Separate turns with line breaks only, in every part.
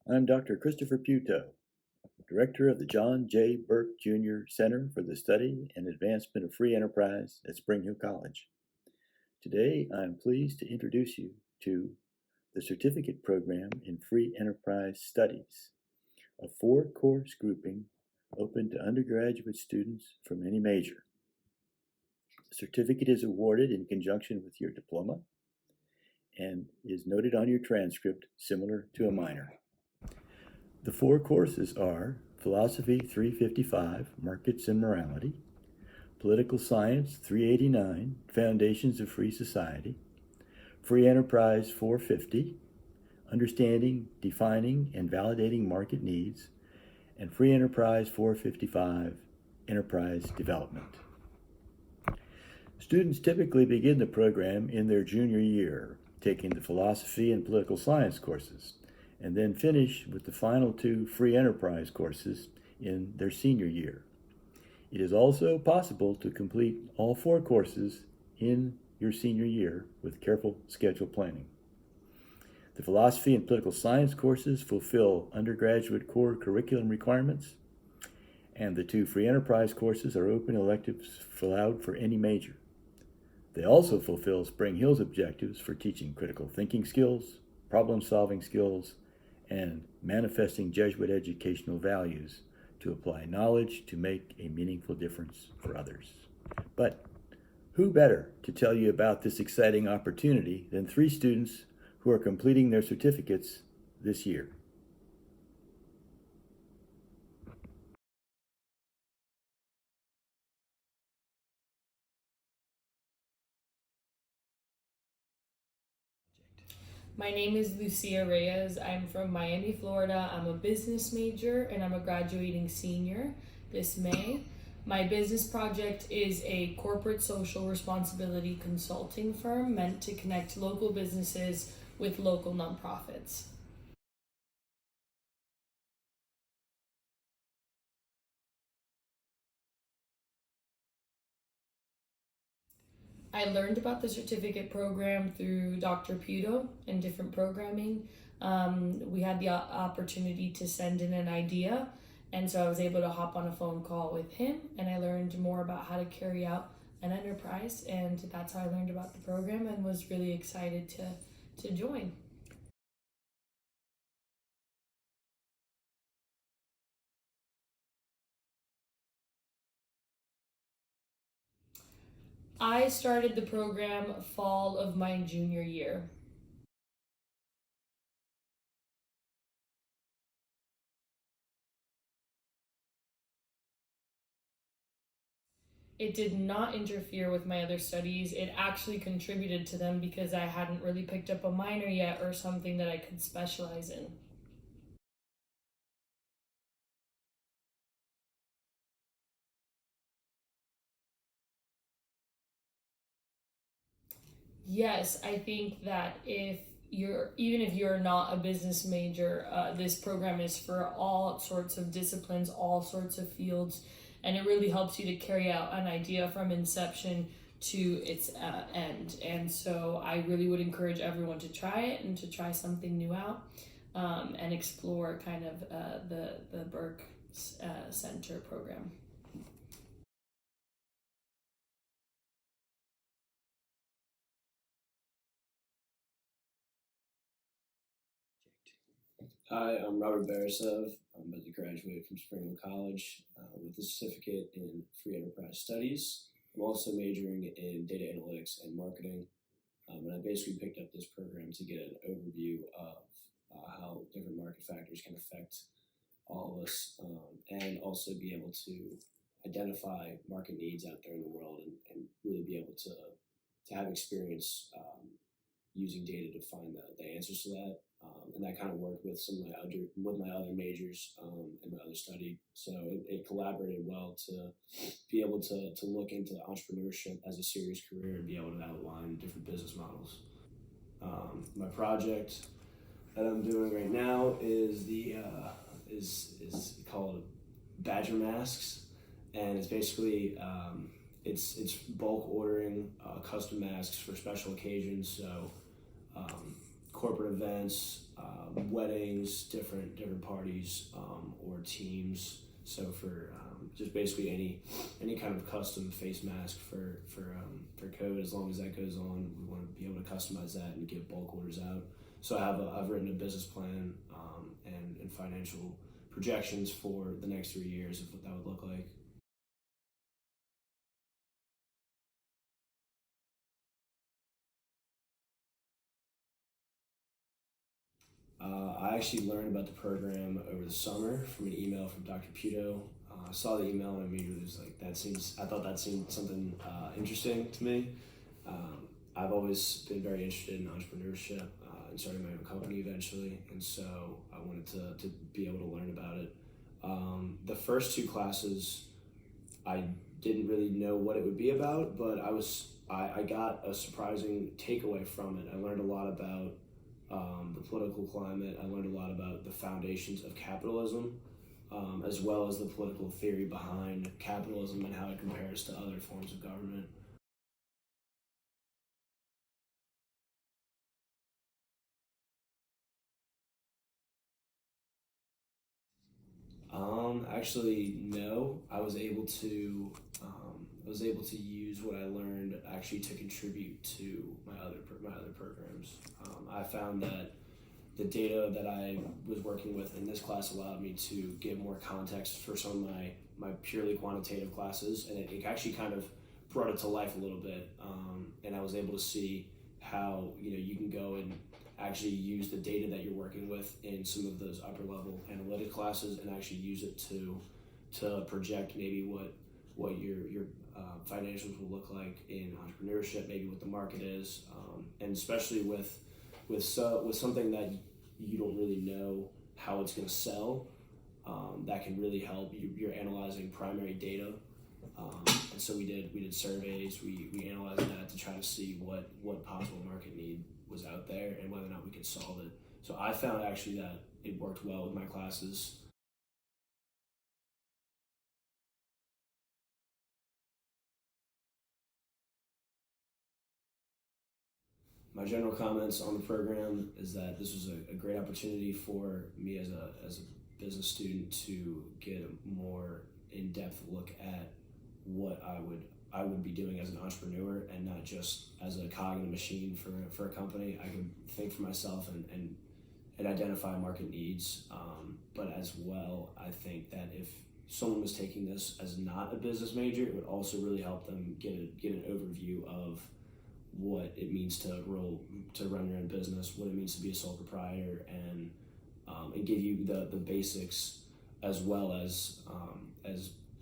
I'm Dr. Christopher Puto, Director of the John J. Burke Jr. Center for the Study and Advancement of Free Enterprise at Spring Hill College. Today, I'm pleased to introduce you to the Certificate Program in Free Enterprise Studies, a four-course grouping open to undergraduate students from any major. The certificate is awarded in conjunction with your diploma and is noted on your transcript similar to a minor. The four courses are Philosophy 355, Markets and Morality, Political Science 389, Foundations of Free Society, Free Enterprise 450, Understanding, Defining, and Validating Market Needs, and Free Enterprise 455, Enterprise Development. Students typically begin the program in their junior year, taking the philosophy and political science courses, and then finish with the final two free enterprise courses in their senior year. It is also possible to complete all four courses in your senior year with careful schedule planning. The philosophy and political science courses fulfill undergraduate core curriculum requirements, and the two free enterprise courses are open electives allowed for any major. They also fulfill Spring Hill's objectives for teaching critical thinking skills, problem-solving skills, and manifesting Jesuit educational values to apply knowledge to make a meaningful difference for others. But who better to tell you about this exciting opportunity than three students who are completing their certificates this year?
My name is Lucia Reyes. I'm from Miami, Florida. I'm a business major and I'm a graduating senior this May. My business project is a corporate social responsibility consulting firm meant to connect local businesses with local nonprofits. I learned about the certificate program through Dr. Puto and different programming. We had the opportunity to send in an idea, and so I was able to hop on a phone call with him, and I learned more about how to carry out an enterprise, and that's how I learned about the program and was really excited to join. I started the program fall of my junior year. It did not interfere with my other studies. It actually contributed to them because I hadn't really picked up a minor yet or something that I could specialize in. Yes, I think that even if you're not a business major, this program is for all sorts of disciplines, all sorts of fields, and it really helps you to carry out an idea from inception to its end. And so I really would encourage everyone to try it and to try something new out, and explore kind of the Burke Center program.
Hi, I'm Robert Barisov. I'm about to graduate from Spring Hill College with a certificate in Free Enterprise Studies. I'm also majoring in data analytics and marketing. And I basically picked up this program to get an overview of how different market factors can affect all of us, and also be able to identify market needs out there in the world, and really be able to have experience using data to find the answers to that. And that kind of worked with some of my other majors and my other study. So it collaborated well to be able to look into entrepreneurship as a serious career and be able to outline different business models. My project that I'm doing right now is is called Badger Masks, and it's basically it's bulk ordering custom masks for special occasions. So corporate events, weddings, different parties, or teams. So for just basically any kind of custom face mask for code, as long as that goes on, we want to be able to customize that and give bulk orders out. So I've written a business plan and financial projections for the next 3 years of what that would look like. I actually learned about the program over the summer from an email from Dr. Puto. I saw the email and immediately was like, I thought that seemed something interesting to me. I've always been very interested in entrepreneurship and starting my own company eventually, and so I wanted to be able to learn about it. The first 2 classes, I didn't really know what it would be about, but I got a surprising takeaway from it. I learned a lot about the political climate. I learned a lot about the foundations of capitalism, as well as the political theory behind capitalism and how it compares to other forms of government. Actually, no. I was able to use what I learned actually to contribute to my other programs. I found that the data that I was working with in this class allowed me to give more context for some of my purely quantitative classes, and it actually kind of brought it to life a little bit. And I was able to see how you can go and actually use the data that you're working with in some of those upper level analytic classes and actually use it to project maybe what your financials will look like in entrepreneurship, maybe what the market is, and especially with something that you don't really know how it's going to sell. That can really help. You're analyzing primary data, and so we did surveys. We analyzed that to try to see what possible market need was out there and whether or not we could solve it. So I found actually that it worked well with my classes. My general comments on the program is that this was a great opportunity for me as a business student to get a more in-depth look at what I would be doing as an entrepreneur and not just as a cog in a machine for a company. I could think for myself and identify market needs, but as well, I think that if someone was taking this as not a business major, it would also really help them get an overview of what it means to run your own business, what it means to be a sole proprietor, and give you the basics as well as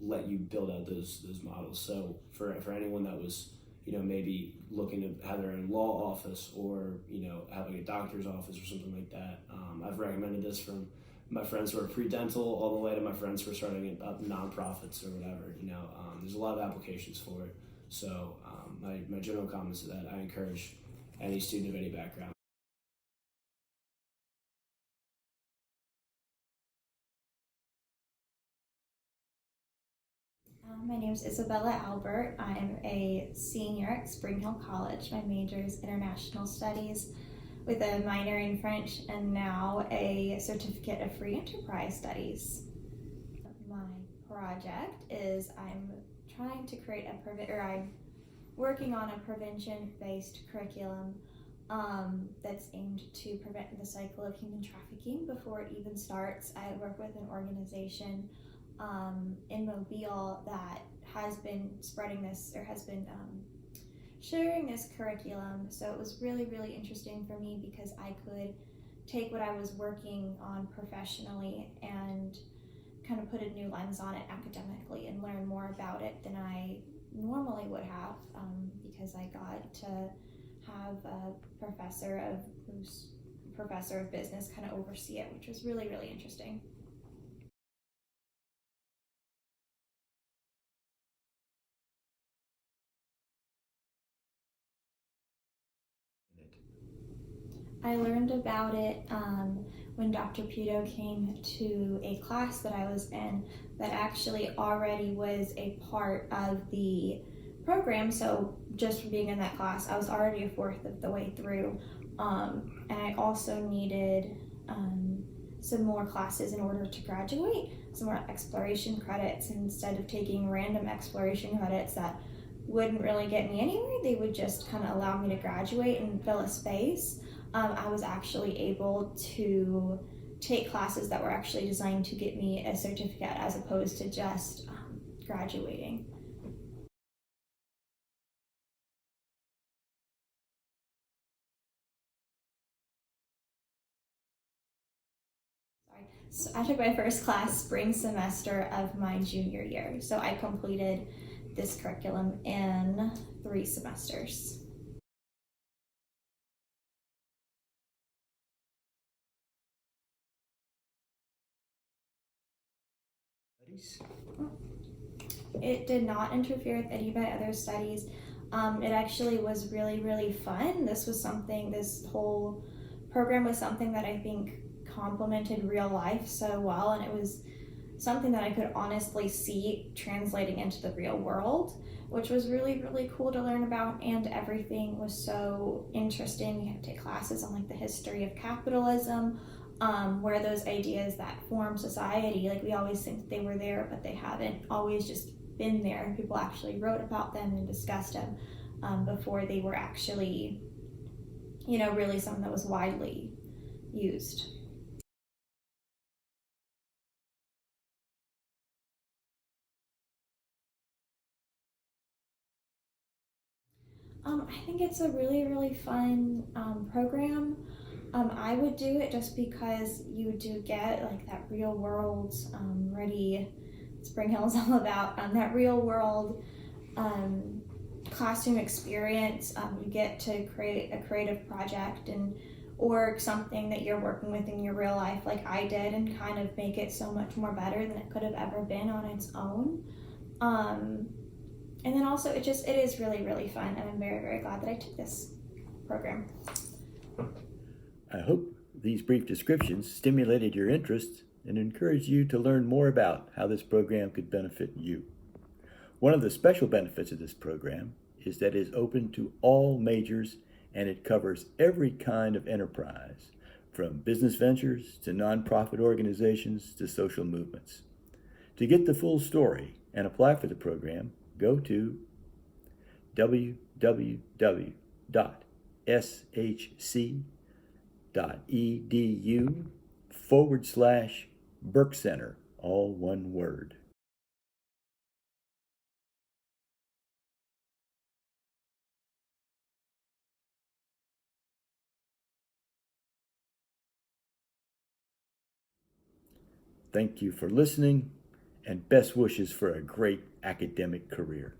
let you build out those models. So for anyone that was maybe looking to have their own law office or having a doctor's office or something like that, I've recommended this from my friends who are pre-dental all the way to my friends who are starting up nonprofits or whatever. There's a lot of applications for it. So my general comments to that, I encourage any student of any background.
My name is Isabella Albert. I'm a senior at Spring Hill College. My major is International Studies with a minor in French and now a certificate of free enterprise studies. My project is I'm trying to create I'm working on a prevention-based curriculum that's aimed to prevent the cycle of human trafficking before it even starts. I work with an organization in Mobile that has been spreading this or has been sharing this curriculum. So it was really, really interesting for me because I could take what I was working on professionally and kind of put a new lens on it academically and learn more about it than I normally would have, because I got to have a professor of business kind of oversee it, which was really, really interesting. I learned about it when Dr. Puto came to a class that I was in that actually already was a part of the program. So just from being in that class, I was already a fourth of the way through. And I also needed some more classes in order to graduate, some more exploration credits. Instead of taking random exploration credits that wouldn't really get me anywhere, they would just kind of allow me to graduate and fill a space. I was actually able to take classes that were actually designed to get me a certificate as opposed to just graduating. So I took my first class spring semester of my junior year. So I completed this curriculum in 3 semesters. It did not interfere with any of my other studies. It actually was really, really fun. This whole program was something that I think complemented real life so well, and it was something that I could honestly see translating into the real world, which was really, really cool to learn about. And everything was so interesting. We had to take classes on like the history of capitalism, where those ideas that form society, like we always think that they were there, but they haven't always just been there. And people actually wrote about them and discussed them before they were actually, really something that was widely used. I think it's a really, really fun program. I would do it just because you do get like that real world, ready. Spring Hill is all about that real world classroom experience. You get to create a creative project and or something that you're working with in your real life, like I did, and kind of make it so much more better than it could have ever been on its own. Um, and then also it is really, really fun, and I'm very, very glad that I took this program.
I hope these brief descriptions stimulated your interest and encouraged you to learn more about how this program could benefit you. One of the special benefits of this program is that it is open to all majors and it covers every kind of enterprise, from business ventures to nonprofit organizations to social movements. To get the full story and apply for the program, go to www.shc.edu/Burke Center, all one word. Thank you for listening, and best wishes for a great academic career.